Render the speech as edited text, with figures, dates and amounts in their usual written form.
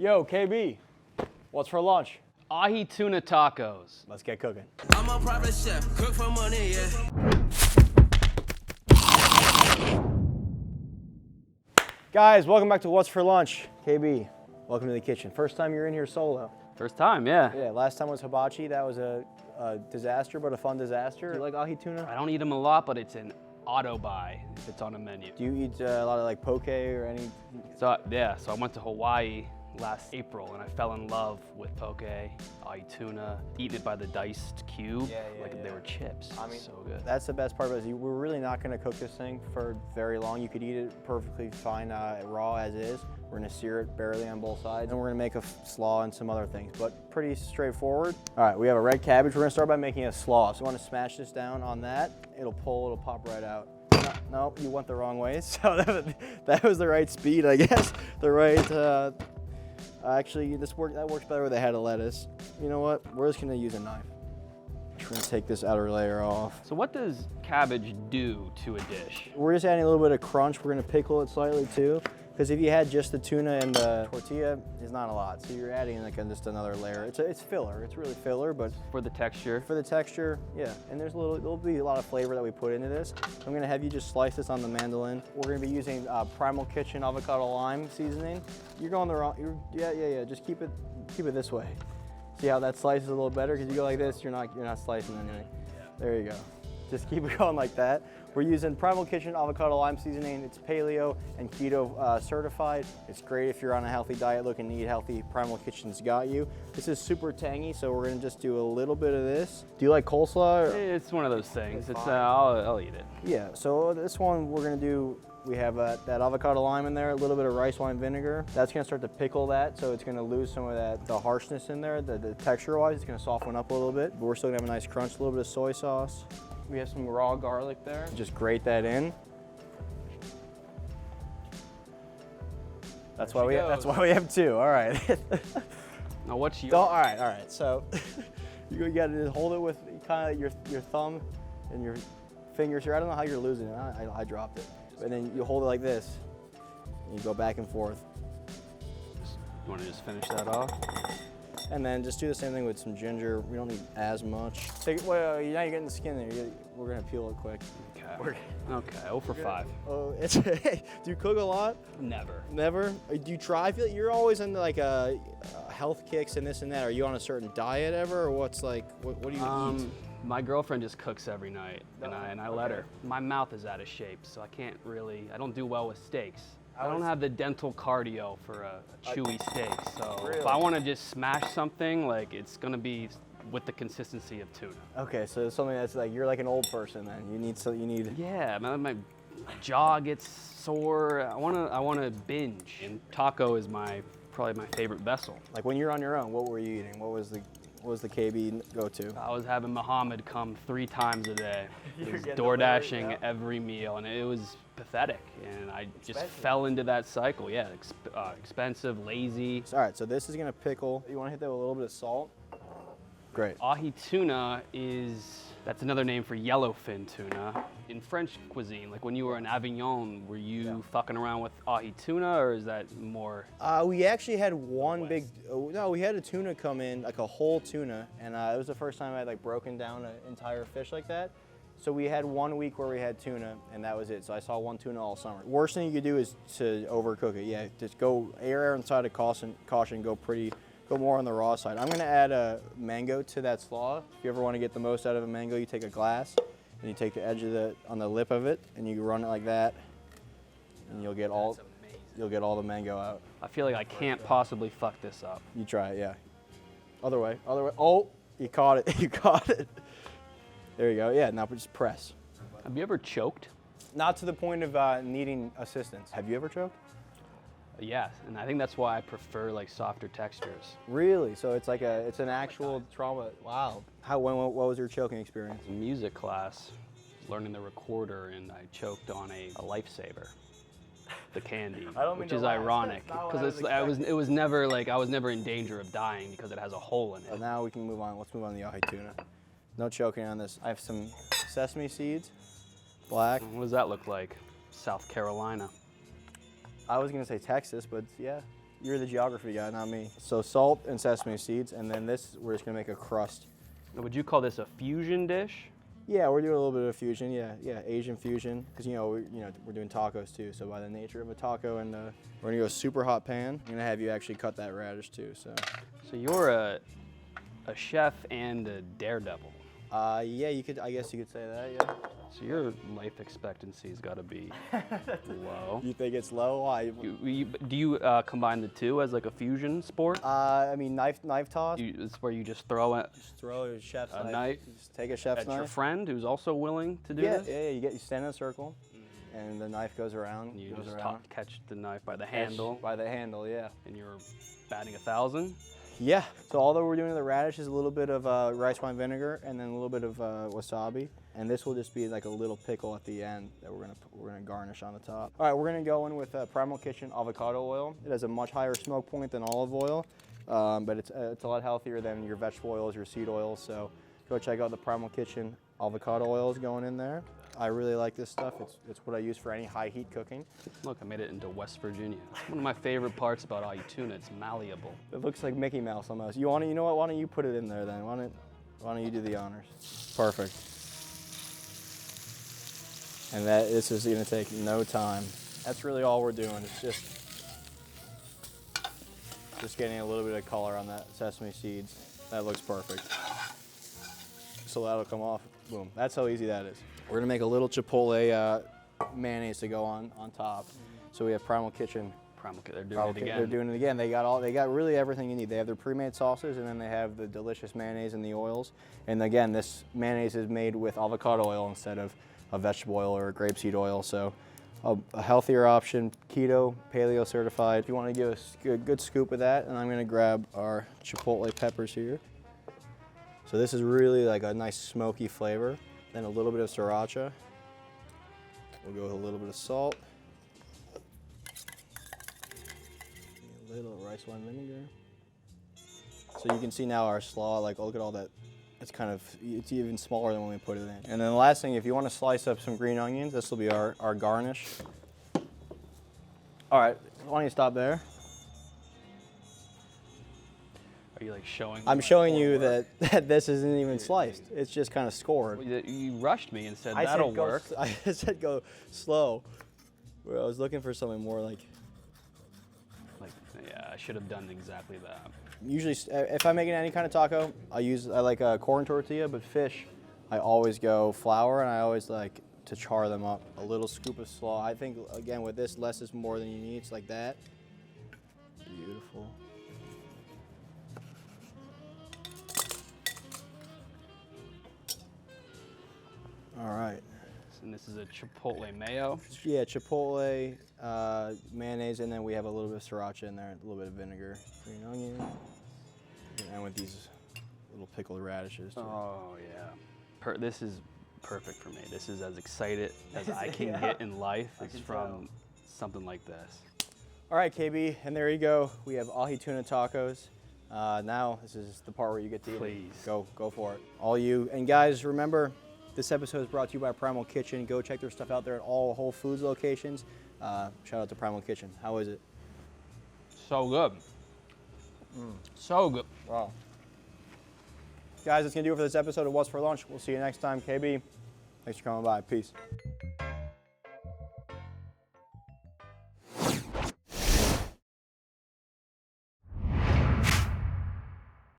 Yo, KB, what's for lunch? Ahi Tuna Tacos. Let's get cooking. I'm a private chef, cook for money, yeah. Guys, welcome back to What's for Lunch. KB, welcome to the kitchen. First time you're in here solo. First time, yeah. Yeah, last time was hibachi. That was a disaster, but a fun disaster. Do you like ahi tuna? I don't eat them a lot, but it's an auto buy if it's on a menu. Do you eat a lot of like poke or any? So I went to Hawaii last April and I fell in love with poke, ahi tuna, eating it by the diced cube, they were chips. I mean, so good. That's the best part about it. We're really not gonna cook this thing for very long. You could eat it perfectly fine raw as is. We're gonna sear it barely on both sides, and we're gonna make a slaw and some other things, but pretty straightforward. All right, we have a red cabbage. We're gonna start by making a slaw. So you wanna smash this down on that. It'll pop right out. No, you went the wrong way. So that was the right speed, I guess. The right, actually, that works better with a head of lettuce. You know what? We're just gonna use a knife. We're gonna take this outer layer off. So what does cabbage do to a dish? We're just adding a little bit of crunch. We're gonna pickle it slightly too. Because if you had just the tuna and the tortilla, it's not a lot. So you're adding like just another layer. It's filler. It's really filler, but for the texture. For the texture, yeah. And there'll be a lot of flavor that we put into this. I'm gonna have you just slice this on the mandolin. We're gonna be using Primal Kitchen avocado lime seasoning. You're going the wrong. Yeah. Just keep it this way. See how that slices a little better? Because you go like this, you're not slicing anything. There you go. Just keep it going like that. We're using Primal Kitchen avocado lime seasoning. It's paleo and keto certified. It's great if you're on a healthy diet looking to eat healthy. Primal Kitchen's got you. This is super tangy, so we're gonna just do a little bit of this. Do you like coleslaw? It's one of those things. I'll eat it. Yeah, so this one we're gonna do, we have that avocado lime in there, a little bit of rice wine vinegar. That's gonna start to pickle that, so it's gonna lose some of the harshness in there. The texture-wise, it's gonna soften up a little bit, but we're still gonna have a nice crunch, a little bit of soy sauce. We have some raw garlic there. Just grate that in. That's why we have two. All right. Now what's yours? All right. So you got to hold it with kind of your thumb and your fingers here. I don't know how you're losing it. I dropped it. And then you hold it like this. And you go back and forth. You want to just finish that off? And then just do the same thing with some ginger. We don't need as much. Well, now you're getting the skin there. We're gonna peel it quick. Okay, 0 for 5. Oh, do you cook a lot? Never. Never? Do you try? I feel like you're always into like health kicks and this and that. Are you on a certain diet ever, or what do you eat? My girlfriend just cooks every night, and I let her. My mouth is out of shape, so I don't do well with steaks. I don't have the dental cardio for a chewy steak, so if I want to just smash something, like it's gonna be with the consistency of tuna. Okay, so it's something that's like, you're like an old person then. You need. Yeah, my jaw gets sore. I wanna binge, and taco is probably my favorite vessel. Like when you're on your own, what were you eating? What was the KB go-to? I was having Muhammad come 3 times a day. He was door dashing every meal, and it was pathetic. And I just fell into that cycle. Yeah, expensive, lazy. All right, so this is gonna pickle. You wanna hit that with a little bit of salt? Great. Ahi tuna that's another name for yellowfin tuna. In French cuisine, like when you were in Avignon, were you fucking around with ahi tuna, or is that more? We actually had we had a tuna come in, like a whole tuna, and it was the first time I had like broken down an entire fish like that. So we had 1 week where we had tuna, and that was it. So I saw one tuna all summer. Worst thing you could do is to overcook it. Yeah, just go err inside of caution, go more on the raw side. I'm gonna add a mango to that slaw. If you ever wanna get the most out of a mango, you take a glass, and you take the edge of on the lip of it, and you run it like that, and you'll get all the mango out. I feel like I can't possibly fuck this up. You try it, yeah. Other way. Oh, you caught it, you caught it. There you go, yeah, now just press. Have you ever choked? Not to the point of needing assistance. Have you ever choked? Yes, and I think that's why I prefer like softer textures. Really? So it's like it's an actual trauma. Wow. What was your choking experience? Music class, learning the recorder, and I choked on a lifesaver, the candy, which is ironic because it was never like I was never in danger of dying because it has a hole in it. So now we can move on. Let's move on to the ahi tuna. No choking on this. I have some sesame seeds, black. What does that look like? South Carolina. I was gonna say Texas, but yeah. You're the geography guy, not me. So salt and sesame seeds, and then this, we're just gonna make a crust. Now, would you call this a fusion dish? Yeah, we're doing a little bit of fusion. Yeah, Asian fusion, because we're doing tacos too. So by the nature of a taco, and we're gonna go super hot pan. I'm gonna have you actually cut that radish too. So you're a chef and a daredevil. yeah, I guess you could say that. Yeah. So your life expectancy's got to be low. You think it's low? Why? Do you combine the two as like a fusion sport? I mean, knife toss. It's where you just throw it. Just throw a chef's A knife. knife Just take a chef's at knife. your friend who's also willing to do Yeah, this. yeah. You stand in a circle, and the knife goes around. You goes just around. catch the knife by the Catch handle, By the handle, yeah. and you're batting 1,000. Yeah. So although we're doing the radish is a little bit of rice wine vinegar and then a little bit of wasabi, and this will just be like a little pickle at the end that we're gonna garnish on the top. All right, we're gonna go in with Primal Kitchen avocado oil. It has a much higher smoke point than olive oil, but it's a lot healthier than your vegetable oils, your seed oils. So go check out the Primal Kitchen avocado oils going in there. I really like this stuff. It's what I use for any high heat cooking. Look, I made it into West Virginia. One of my favorite parts about ahi tuna, it's malleable. It looks like Mickey Mouse almost. You know what? Why don't you put it in there then? Why don't you do the honors? Perfect. And this is gonna take no time. That's really all we're doing. It's just getting a little bit of color on that sesame seeds. That looks perfect. So that'll come off. Boom. That's how easy that is. We're gonna make a little chipotle mayonnaise to go on top. So we have Primal Kitchen. They're doing it again. They're doing it again. They got really everything you need. They have their pre-made sauces, and then they have the delicious mayonnaise and the oils. And again, this mayonnaise is made with avocado oil instead of a vegetable oil or a grapeseed oil. So a healthier option, keto, paleo certified. If you want to give a good scoop of that, and I'm gonna grab our chipotle peppers here. So this is really like a nice smoky flavor. Then a little bit of sriracha. We'll go with a little bit of salt. A little rice wine vinegar. So you can see now our slaw, like look at all that. It's even smaller than when we put it in. And then the last thing, if you want to slice up some green onions, this will be our garnish. All right, why don't you stop there? Are you like showing? I'm showing you that this isn't even sliced. It's just kind of scored. You rushed me and said I that'll said go, work. I said go slow. Well, I was looking for something more like. Yeah, I should have done exactly that. Usually, if I'm making any kind of taco, I like a corn tortilla, but fish, I always go flour, and I always like to char them up. A little scoop of slaw. I think again with this, less is more than you need. It's like that. Beautiful. All right. And this is a chipotle mayo. Yeah, chipotle, mayonnaise, and then we have a little bit of sriracha in there, a little bit of vinegar, green onion, and with these little pickled radishes too. Oh yeah. This is perfect for me. This is as excited as I can get in life. It's from something like this. All right, KB, and there you go. We have ahi tuna tacos. Now this is the part where you get to eat. Please. Go for it. All you, and guys, remember, this episode is brought to you by Primal Kitchen. Go check their stuff out there at all Whole Foods locations. Shout out to Primal Kitchen. How is it? So good. So good. Wow. Guys, that's going to do it for this episode of What's for Lunch. We'll see you next time. KB, thanks for coming by. Peace.